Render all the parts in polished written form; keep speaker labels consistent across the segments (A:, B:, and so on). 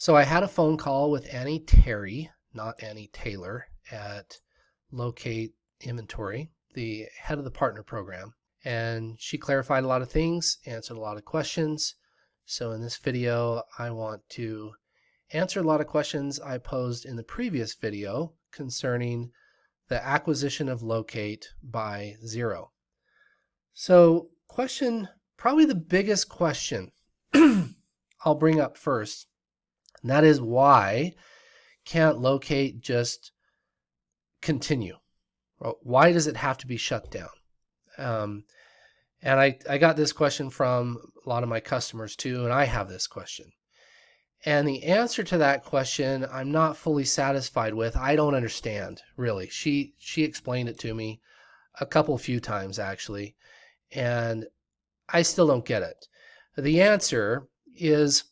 A: So I had a phone call with Annie Terry, not Annie Taylor, at Locate Inventory, the head of the partner program. And she clarified a lot of things, answered a lot of questions. So in this video, I want to answer a lot of questions I posed in the previous video concerning the acquisition of Locate by Xero. So probably the biggest question I'll bring up first, and that is, why can't Locate just continue? Why does it have to be shut down? And I got this question from a lot of my customers too, and I have this question. And the answer to that question, I'm not fully satisfied with. I don't understand, really. She explained it to me a few times, actually, and I still don't get it. The answer is,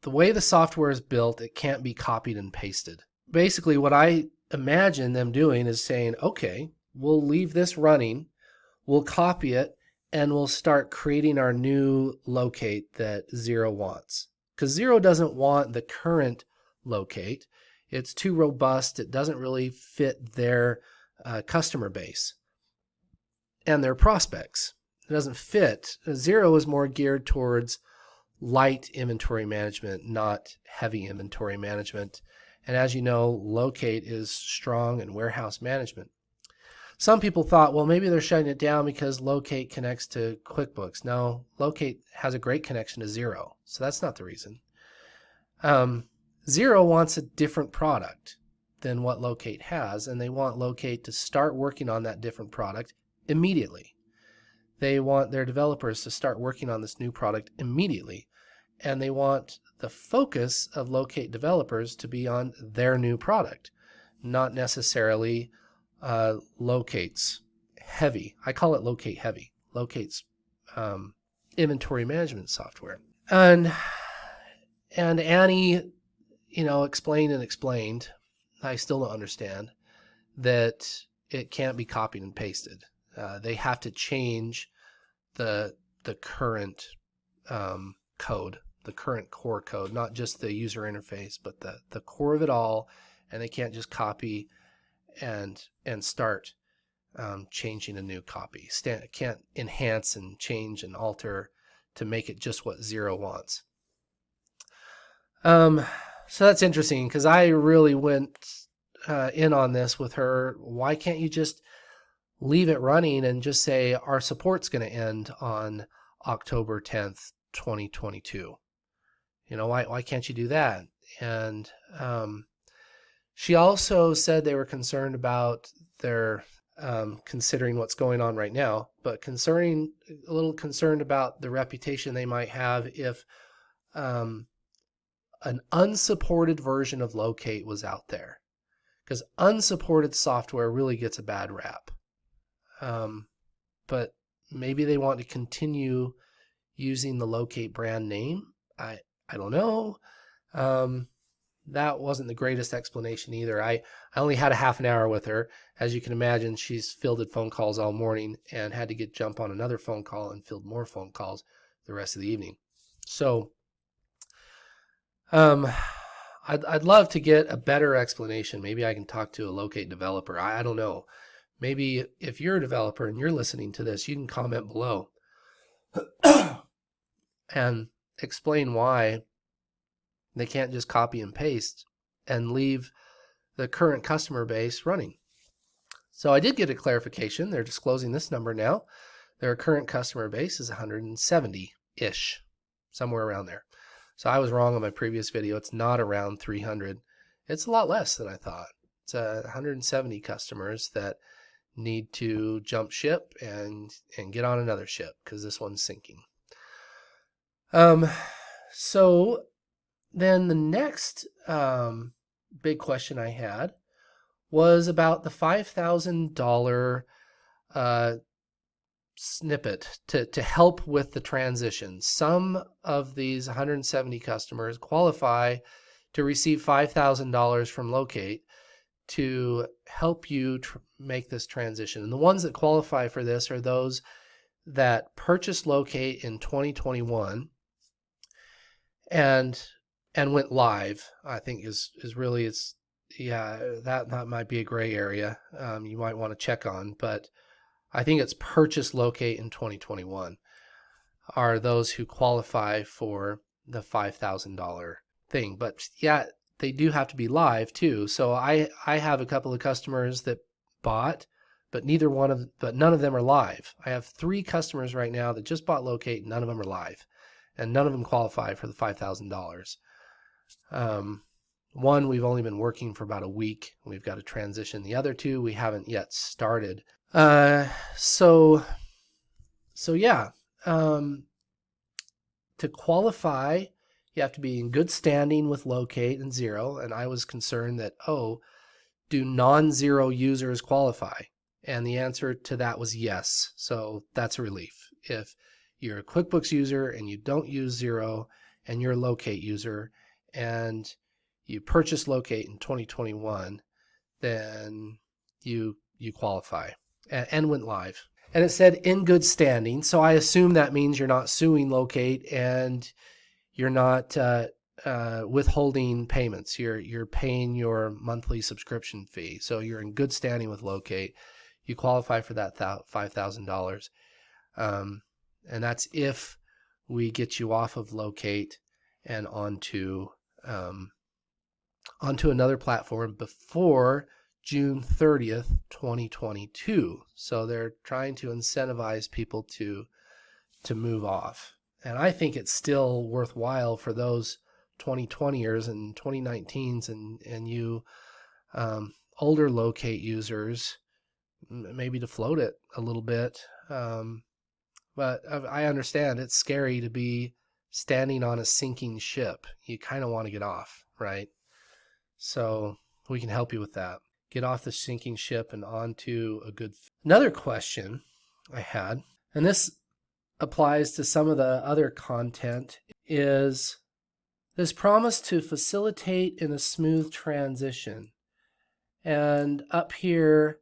A: the way the software is built, it can't be copied and pasted. Basically, what I imagine them doing is saying, okay, we'll leave this running, we'll copy it, and we'll start creating our new Locate that Xero wants. Because Xero doesn't want the current Locate. It's too robust. It doesn't really fit their customer base and their prospects. It doesn't fit. Xero is more geared towards light inventory management, not heavy inventory management. And as you know, Locate is strong in warehouse management. Some people thought, well, maybe they're shutting it down because Locate connects to QuickBooks. No, Locate has a great connection to Xero, so that's not the reason. Xero wants a different product than what Locate has, and they want Locate to start working on that different product immediately. They want their developers to start working on this new product immediately, and they want the focus of Locate developers to be on their new product, not necessarily Locate's heavy. I call it Locate heavy. Locate's inventory management software. And Annie, explained and explained. I still don't understand that it can't be copied and pasted. They have to change the current code, the current core code, not just the user interface, but the core of it all. And they can't just copy and start changing a new copy. Can't enhance and change and alter to make it just what Xero wants. So that's interesting, because I really went in on this with her. Why can't you just leave it running and just say our support's going to end on October 10th, 2022? Why can't you do that? And she also said they were concerned about their considering what's going on right now, but a little concerned about the reputation they might have if an unsupported version of Locate was out there, because unsupported software really gets a bad rap. But maybe they want to continue using the Locate brand name. I don't know. That wasn't the greatest explanation either. I only had a half an hour with her. As you can imagine, she's fielded phone calls all morning and had to jump on another phone call and field more phone calls the rest of the evening. So I'd love to get a better explanation. Maybe I can talk to a Locate developer. I don't know. Maybe if you're a developer and you're listening to this, you can comment below and explain why they can't just copy and paste and leave the current customer base running. So I did get a clarification. They're disclosing this number now. Their current customer base is 170-ish, somewhere around there. So I was wrong on my previous video. It's not around 300. It's a lot less than I thought. It's 170 customers that need to jump ship and get on another ship because this one's sinking. So then the next big question I had was about the $5,000 snippet to help with the transition. Some of these 170 customers qualify to receive $5,000 from Locate to help you make this transition. And the ones that qualify for this are those that purchased Locate in 2021 and and went live, I think is really, it's, yeah, that might be a gray area you might want to check on, but I think it's purchase locate in 2021 are those who qualify for the $5,000 thing. But yeah, they do have to be live too. So I have a couple of customers that bought, but none of them are live. I have 3 customers right now that just bought locate, and none of them are live, and none of them qualify for the $5,000. One, we've only been working for about a week. We've got to transition. The other 2, we haven't yet started. So yeah, to qualify, you have to be in good standing with LOCATE and Xero. And I was concerned that, do non-Xero users qualify? And the answer to that was yes. So that's a relief. If you're a QuickBooks user and you don't use Xero, and you're a LOCATE user and you purchase LOCATE in 2021, then you qualify and went live. And it said in good standing, so I assume that means you're not suing LOCATE and you're not withholding payments. You're paying your monthly subscription fee. So you're in good standing with LOCATE. You qualify for that $5,000, and that's if we get you off of LOCATE and onto another platform before June 30th, 2022. So they're trying to incentivize people to move off. And I think it's still worthwhile for those 2020ers and 2019s and you older LOCATE users maybe to float it a little bit. But I understand it's scary to be standing on a sinking ship. You kind of want to get off, right? So we can help you with that. Get off the sinking ship and onto a good... Another question I had, and this applies to some of the other content, is this promise to facilitate in a smooth transition. And up here,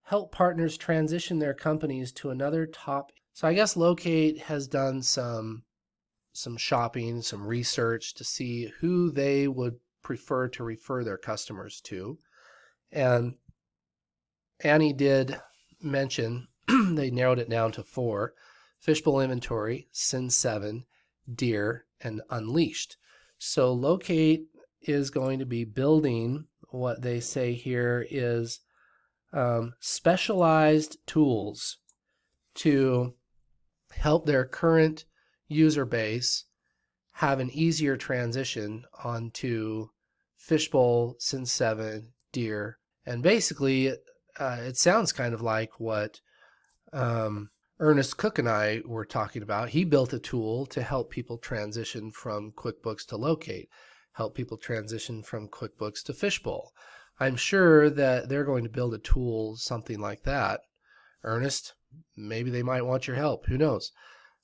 A: help partners transition their companies to another top. So I guess LOCATE has done some shopping, some research to see who they would prefer to refer their customers to. And Annie did mention they narrowed it down to 4: Fishbowl Inventory, Sin7, Deer, and Unleashed. So LOCATE is going to be building what they say here is specialized tools to help their current user base have an easier transition onto Fishbowl, Sin7, Deer. And basically, it sounds kind of like what Ernest Cook and I were talking about. He built a tool to help people transition from QuickBooks to LOCATE, help people transition from QuickBooks to Fishbowl. I'm sure that they're going to build a tool, something like that. Ernest, maybe they might want your help. Who knows?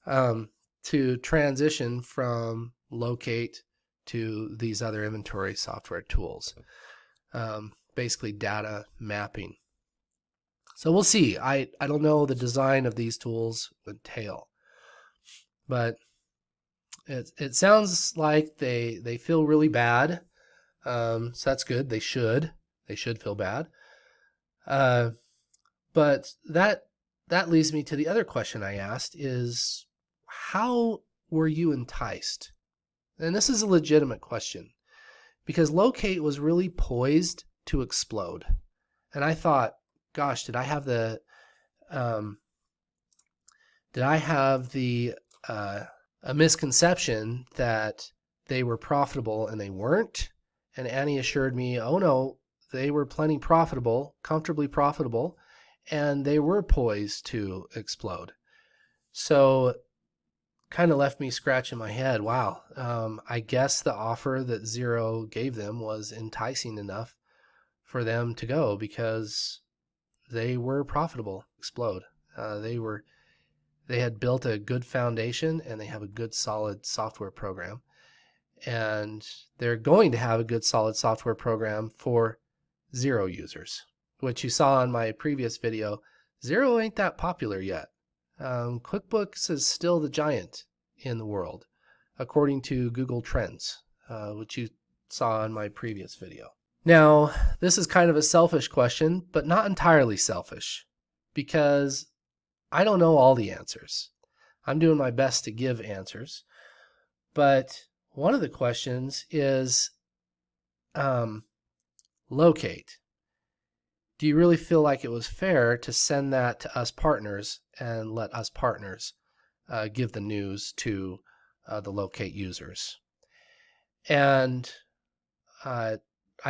A: To transition from LOCATE to these other inventory software tools. Basically data mapping. So we'll see. I don't know the design of these tools entail, but it sounds like they feel really bad. So that's good. They should feel bad. But that leads me to the other question I asked is, how were you enticed? And this is a legitimate question because LOCATE was really poised to explode. And I thought, gosh, did I have the a misconception that they were profitable and they weren't? And Annie assured me, oh no, they were plenty profitable, comfortably profitable, and they were poised to explode. So kind of left me scratching my head. Wow, I guess the offer that Xero gave them was enticing enough for them to go because they were profitable. Explode. They had built a good foundation and they have a good solid software program, and they're going to have a good solid software program for Xero users, which you saw in my previous video. Xero ain't that popular yet. QuickBooks is still the giant in the world, according to Google Trends. which you saw in my previous video. Now, this is kind of a selfish question, but not entirely selfish, because I don't know all the answers. I'm doing my best to give answers, but one of the questions is locate. Do you really feel like it was fair to send that to us partners and let us partners give the news to the locate users? And I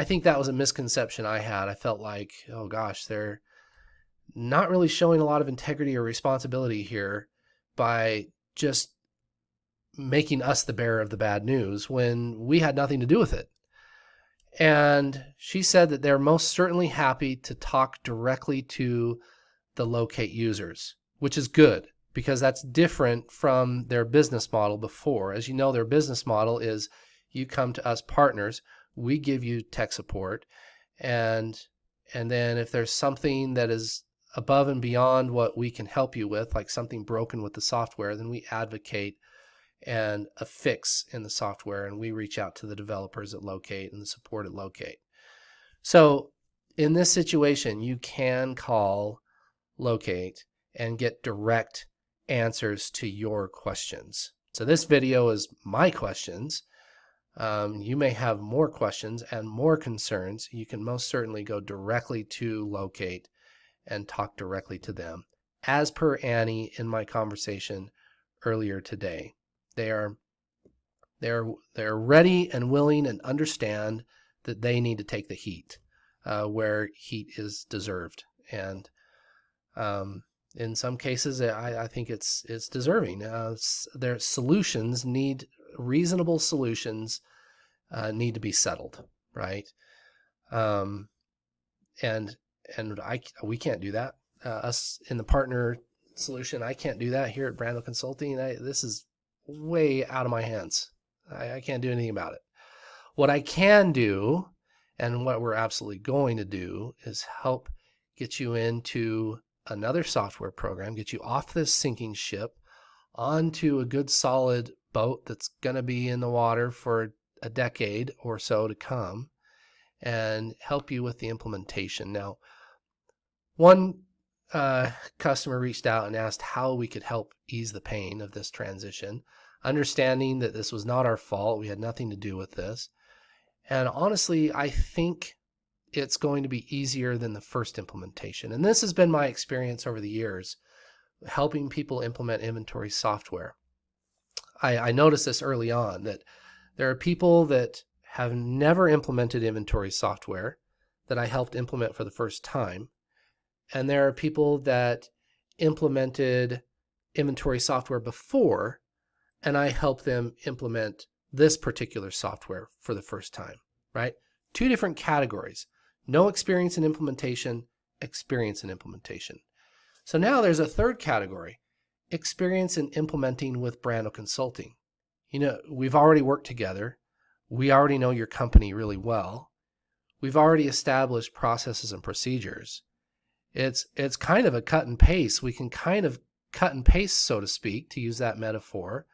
A: think that was a misconception I had. I felt like, oh gosh, they're not really showing a lot of integrity or responsibility here by just making us the bearer of the bad news when we had nothing to do with it. And she said that they're most certainly happy to talk directly to the locate users, which is good because that's different from their business model before. As you know, their business model is you come to us partners, we give you tech support, and then if there's something that is above and beyond what we can help you with, like something broken with the software, then we advocate and a fix in the software, and we reach out to the developers at Locate and the support at Locate. So in this situation, you can call Locate and get direct answers to your questions. So this video is my questions. You may have more questions and more concerns. You can most certainly go directly to Locate and talk directly to them, as per Annie in my conversation earlier today. They're ready and willing and understand that they need to take the heat where heat is deserved, and in some cases I think it's deserving. Their solutions reasonable solutions need to be settled, right? And we can't do that. Us in the partner solution, I can't do that here at Brando Consulting. This is way out of my hands. I can't do anything about it. What I can do, and what we're absolutely going to do, is help get you into another software program, get you off this sinking ship onto a good solid boat that's going to be in the water for a decade or so to come, and help you with the implementation. Now, one customer reached out and asked how we could help ease the pain of this transition, understanding that this was not our fault. We had nothing to do with this. And honestly, I think it's going to be easier than the first implementation. And this has been my experience over the years, helping people implement inventory software. I noticed this early on, that there are people that have never implemented inventory software that I helped implement for the first time. And there are people that implemented inventory software before, and I help them implement this particular software for the first time, right? Two different categories: no experience in implementation, experience in implementation. So now there's a third category: experience in implementing with Brando Consulting. You know, we've already worked together. We already know your company really well. We've already established processes and procedures. It's kind of a cut and paste. We can kind of cut and paste, so to speak, to use that metaphor,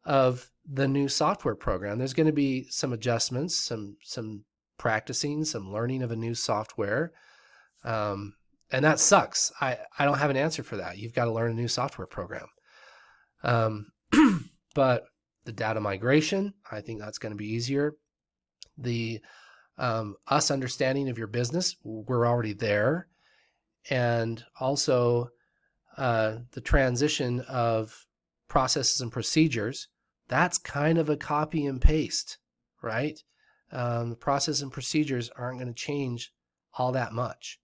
A: of the new software program. There's going to be some adjustments, some practicing, some learning of a new software. And that sucks. I don't have an answer for that. You've got to learn a new software program. But the data migration, I think that's going to be easier. The us understanding of your business, we're already there. And also the transition of processes and procedures, that's kind of a copy and paste, right? The process and procedures aren't going to change all that much.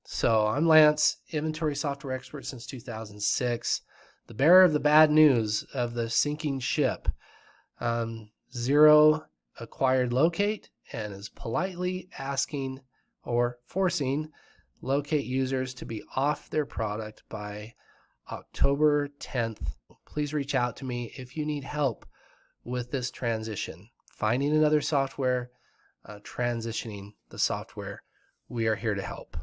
A: So I'm Lance, inventory software expert since 2006, the bearer of the bad news of the sinking ship. Xero acquired Locate and is politely asking or forcing Locate users to be off their product by October 10th. Please reach out to me if you need help with this transition, finding another software, transitioning the software. We are here to help.